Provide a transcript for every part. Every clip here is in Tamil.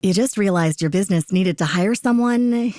You just realized your business needed to hire someone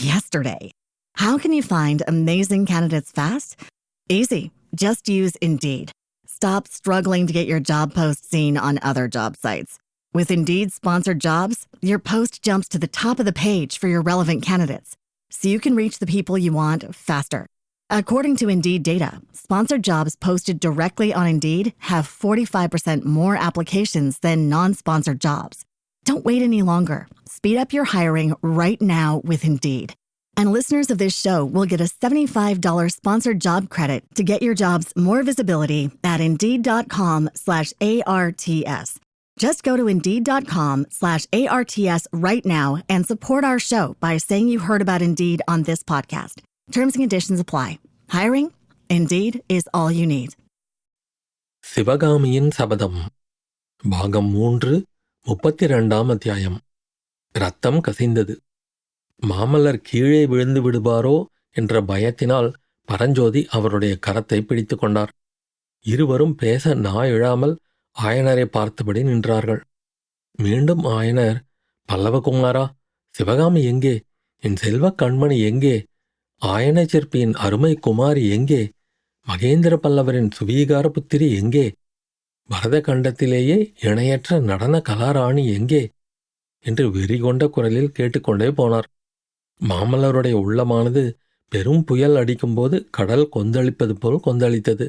yesterday. How can you find amazing candidates fast? Easy. Just use Indeed. Stop struggling to get your job post seen on other job sites. With Indeed sponsored jobs, your post jumps to the top of the page for your relevant candidates, so you can reach the people you want faster. According to Indeed data, sponsored jobs posted directly on Indeed have 45% more applications than non-sponsored jobs. Don't wait any longer. Speed up your hiring right now with Indeed. And listeners of this show will get a $75 sponsored job credit to get your jobs more visibility at Indeed.com/ARTS. Just go to Indeed.com/ARTS right now and support our show by saying you heard about Indeed on this podcast. Terms and conditions apply. Hiring? Indeed is all you need. சிவகாமியின் சபதம் பாகம் 3 32ஆம் அத்தியாயம். இரத்தம் கசிந்தது. மாமல்லர் கீழே விழுந்து விடுவாரோ என்ற பயத்தினால் பரஞ்சோதி அவருடைய கரத்தை பிடித்து கொண்டார். இருவரும் பேச இழாமல் ஆயனரை பார்த்தபடி நின்றார்கள். மீண்டும் ஆயனர், பல்லவகுமாரா, சிவகாமி எங்கே? என் செல்வ கண்மணி எங்கே? ஆயன சிற்பியின் அருமை குமாரி எங்கே? மகேந்திர பல்லவரின் சுவீகார புத்திரி எங்கே? பரத கண்டத்திலேயே இணையற்ற நடன கலாராணி எங்கே? என்று வெறிகொண்ட குரலில் கேட்டுக்கொண்டே போனார். மாமல்லருடைய உள்ளமானது பெரும் புயல் அடிக்கும்போது கடல் கொந்தளிப்பது போல் கொந்தளித்தது.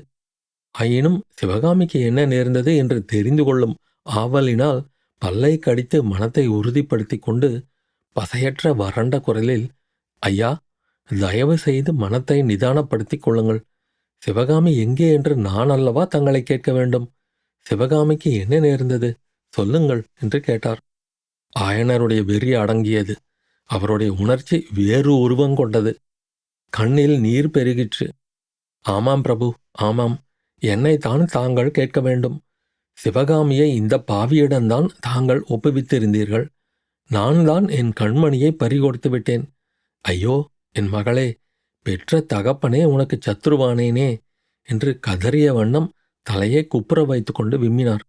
ஆயினும் சிவகாமிக்கு என்ன நேர்ந்தது என்று தெரிந்து கொள்ளும் ஆவலினால் பல்லை கடித்து மனத்தை உறுதிப்படுத்தி கொண்டு பசையற்ற வறண்ட குரலில், ஐயா, தயவு செய்து மனத்தை நிதானப்படுத்திக் கொள்ளுங்கள். சிவகாமி எங்கே என்று நான் அல்லவா தங்களை கேட்க வேண்டும்? சிவகாமிக்கு என்ன நேர்ந்தது? சொல்லுங்கள் என்று கேட்டார். ஆயனருடைய வெறி அடங்கியது. அவருடைய உணர்ச்சி வேறு உருவங்கொண்டது. கண்ணில் நீர் பெருகிற்று. ஆமாம் பிரபு, ஆமாம், என்னைத்தான் தாங்கள் கேட்க வேண்டும். சிவகாமியை இந்த பாவியிடம்தான் தாங்கள் ஒப்புவித்திருந்தீர்கள். நான் தான் என் கண்மணியை பறிகொடுத்து விட்டேன். ஐயோ, என் மகளே, பெற்ற தகப்பனே உனக்கு சத்ருவானேனே என்று கதறிய வண்ணம் தலையை குப்புற வைத்துக்கொண்டு விம்மினார்.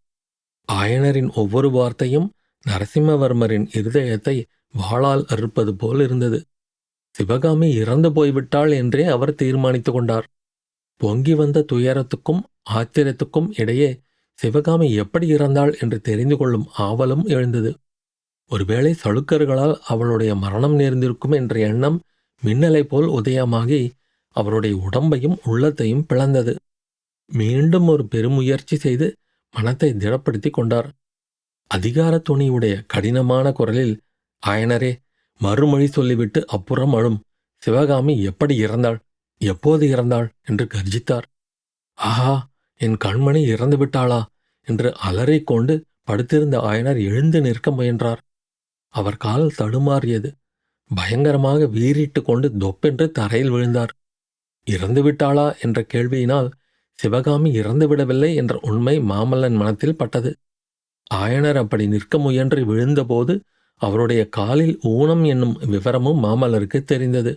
ஆயனரின் ஒவ்வொரு வார்த்தையும் நரசிம்மவர்மரின் இருதயத்தை வாளால் அறுப்பது போல் இருந்தது. சிவகாமி இறந்து போய்விட்டாள் என்றே அவர் தீர்மானித்து கொண்டார். பொங்கி வந்த துயரத்துக்கும் ஆத்திரத்துக்கும் இடையே சிவகாமி எப்படி இறந்தாள் என்று தெரிந்து கொள்ளும் ஆவலும் எழுந்தது. ஒருவேளை சளுக்கர்களால் அவளுடைய மரணம் நேர்ந்திருக்கும் என்ற எண்ணம் மின்னலை போல் உதயமாகி அவருடைய உடம்பையும் உள்ளத்தையும் பிளந்தது. மீண்டும் ஒரு பெருமுயற்சி செய்து மனத்தை திடப்படுத்தி கொண்டார். அதிகார துணியுடைய கடினமான குரலில், ஆயனரே, மறுமொழி சொல்லிவிட்டு அப்புறம் அழும். சிவகாமி எப்படி இறந்தாள், எப்போது இறந்தாள் என்று கர்ஜித்தார். ஆஹா, என் கண்மணி இறந்து விட்டாளா என்று அலறிக்கொண்டு படுத்திருந்த ஆயனர் எழுந்து நிற்க முயன்றார். அவர் கால் தடுமாறியது. பயங்கரமாக வீறிட்டு கொண்டு தொப்பென்று தரையில் விழுந்தார். இறந்து விட்டாளா என்ற கேள்வியினால் சிவகாமி இறந்துவிடவில்லை என்ற உண்மை மாமல்லன் மனத்தில் பட்டது. ஆயனர் அப்படி நிற்க முயன்று விழுந்தபோது அவருடைய காலில் ஊனம் என்னும் விவரமும் மாமல்லருக்கு தெரிந்தது.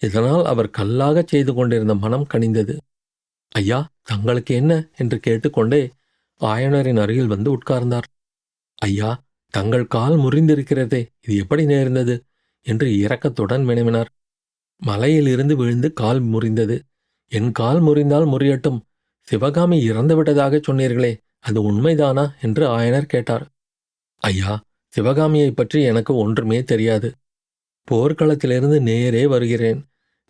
இதனால் அவர் கல்லாகச் செய்து கொண்டிருந்த மனம் கனிந்தது. ஐயா, தங்களுக்கு என்ன என்று கேட்டுக்கொண்டே ஆயனரின் அருகில் வந்து உட்கார்ந்தார். ஐயா, தங்கள் கால் முறிந்திருக்கிறதே, இது எப்படி நேர்ந்தது என்று இரக்கத்துடன் வினவினார். மலையிலிருந்து விழுந்து கால் முறிந்தது. என் கால் முறிந்தால் முறியட்டும். சிவகாமி இறந்துவிட்டதாகச் சொன்னீர்களே, அது உண்மைதானா என்று ஆயனர் கேட்டார். ஐயா, சிவகாமியை பற்றி எனக்கு ஒன்றுமே தெரியாது. போர்க்களத்திலிருந்து நேரே வருகிறேன்.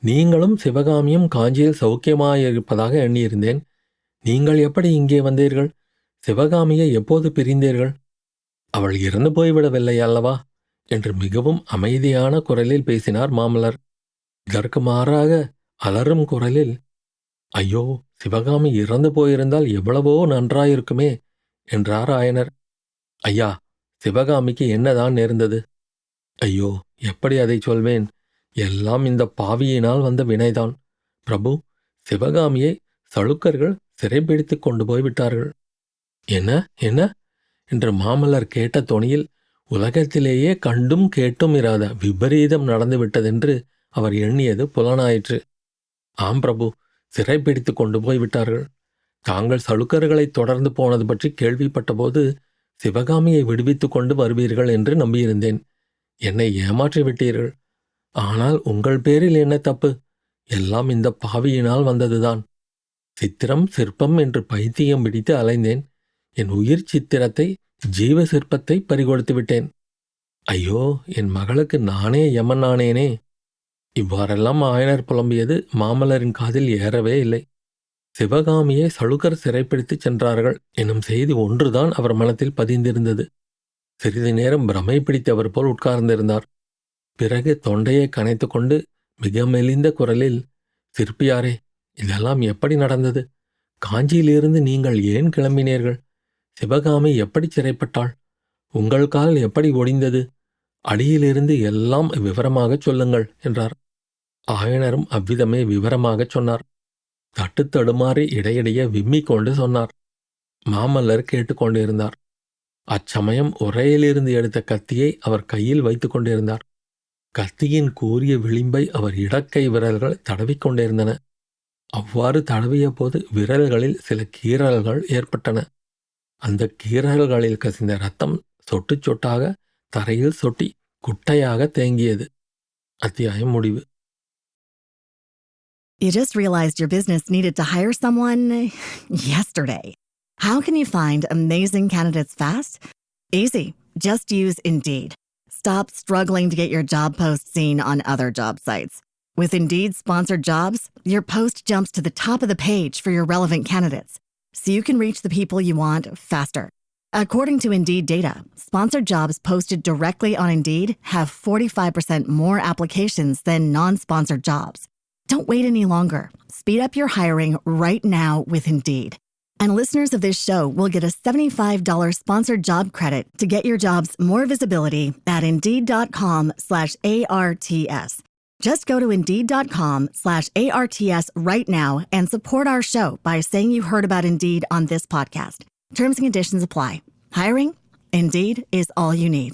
நீங்களும் சிவகாமியும் காஞ்சியில் சௌக்கியமாயிருப்பதாக எண்ணியிருந்தேன். நீங்கள் எப்படி இங்கே வந்தீர்கள்? சிவகாமியை எப்போது பிரிந்தீர்கள்? அவள் இறந்து போய்விடவில்லை அல்லவா என்று மிகவும் அமைதியான குரலில் பேசினார் மாமல்லர். இதற்கு மாறாக அலறும் குரலில், ஐயோ, சிவகாமி இறந்து போயிருந்தால் எவ்வளவோ நன்றாயிருக்குமே என்றார் ஆயனர். ஐயா, சிவகாமிக்கு என்னதான் நேர்ந்தது? ஐயோ, எப்படி அதை சொல்வேன்? எல்லாம் இந்த பாவியினால் வந்த வினைதான். பிரபு, சிவகாமியை சளுக்கர்கள் சிறைப்பிடித்து கொண்டு போய்விட்டார்கள். என்ன என்ன என்று மாமல்லர் கேட்ட தொனியில் உலகத்திலேயே கண்டும் கேட்டும் இராத விபரீதம் நடந்துவிட்டதென்று அவர் எண்ணியது புலனாயிற்று. ஆம் பிரபு, சிறைப்பிடித்து கொண்டு போய்விட்டார்கள். தாங்கள் சளுக்கர்களை தொடர்ந்து போனது பற்றி கேள்விப்பட்டபோது சிவகாமியை விடுவித்துக் கொண்டு வருவீர்கள் என்று நம்பியிருந்தேன். என்னை ஏமாற்றி விட்டீர்கள். ஆனால் உங்கள் பேரில் என்ன தப்பு? எல்லாம் இந்த பாவியினால் வந்ததுதான். சித்திரம் சிற்பம் என்று பைத்தியம் பிடித்து அலைந்தேன். என் உயிர் சித்திரத்தை, ஜீவ சிற்பத்தை பறிகொடுத்து விட்டேன். ஐயோ, என் மகளுக்கு நானே யமனானேனே. இவ்வாறெல்லாம் ஆயனர் புலம்பியது மாமல்லரின் காதில் ஏறவே இல்லை. சிவகாமியை சளுக்கர் சிறைப்பிடித்துச் சென்றார்கள் எனும் செய்தி ஒன்றுதான் அவர் மனத்தில் பதிந்திருந்தது. சிறிது நேரம் பிரமை பிடித்தவர் போல் உட்கார்ந்திருந்தார். பிறகு தொண்டையை கனைத்து கொண்டு மிக மெலிந்த குரலில், சிற்பியாரே, இதெல்லாம் எப்படி நடந்தது? காஞ்சியிலிருந்து நீங்கள் ஏன் கிளம்பினீர்கள்? சிவகாமி எப்படி சிறைப்பட்டாள்? உங்கள் கால் எப்படி ஒடிந்தது? அடியிலிருந்து எல்லாம் விவரமாகச் சொல்லுங்கள் என்றார். ஆயனரும் அவ்விதமே விவரமாகச் சொன்னார். தட்டுத்தடுமாறி இடையிடையே விம்மிக் கொண்டு சொன்னார். மாமல்லர் கேட்டுக்கொண்டிருந்தார். அச்சமயம் உரையிலிருந்து எடுத்த கத்தியை அவர் கையில் வைத்துக் கொண்டிருந்தார். கத்தியின் கூரிய விளிம்பை அவர் இடக்கை விரல்கள் தடவிக்கொண்டிருந்தன. அவ்வாறு தடவிய போது விரல்களில் சில கீறல்கள் ஏற்பட்டன. அந்த கீறல்களில் கசிந்த ரத்தம் சொட்டு சொட்டாக தரையில் சொட்டி குட்டையாக தேங்கியது. அத்தியாயம் முடிவு. You just realized your business needed to hire someone yesterday. How can you find amazing candidates fast? Easy. Just use Indeed. Stop struggling to get your job post seen on other job sites. With Indeed sponsored jobs, your post jumps to the top of the page for your relevant candidates, so you can reach the people you want faster. According to Indeed data, sponsored jobs posted directly on Indeed have 45% more applications than non-sponsored jobs. Don't wait any longer. Speed up your hiring right now with Indeed. And listeners of this show will get a $75 sponsored job credit to get your jobs more visibility at Indeed.com/ARTS. Just go to Indeed.com/ARTS right now and support our show by saying you heard about Indeed on this podcast. Terms and conditions apply. Hiring? Indeed is all you need.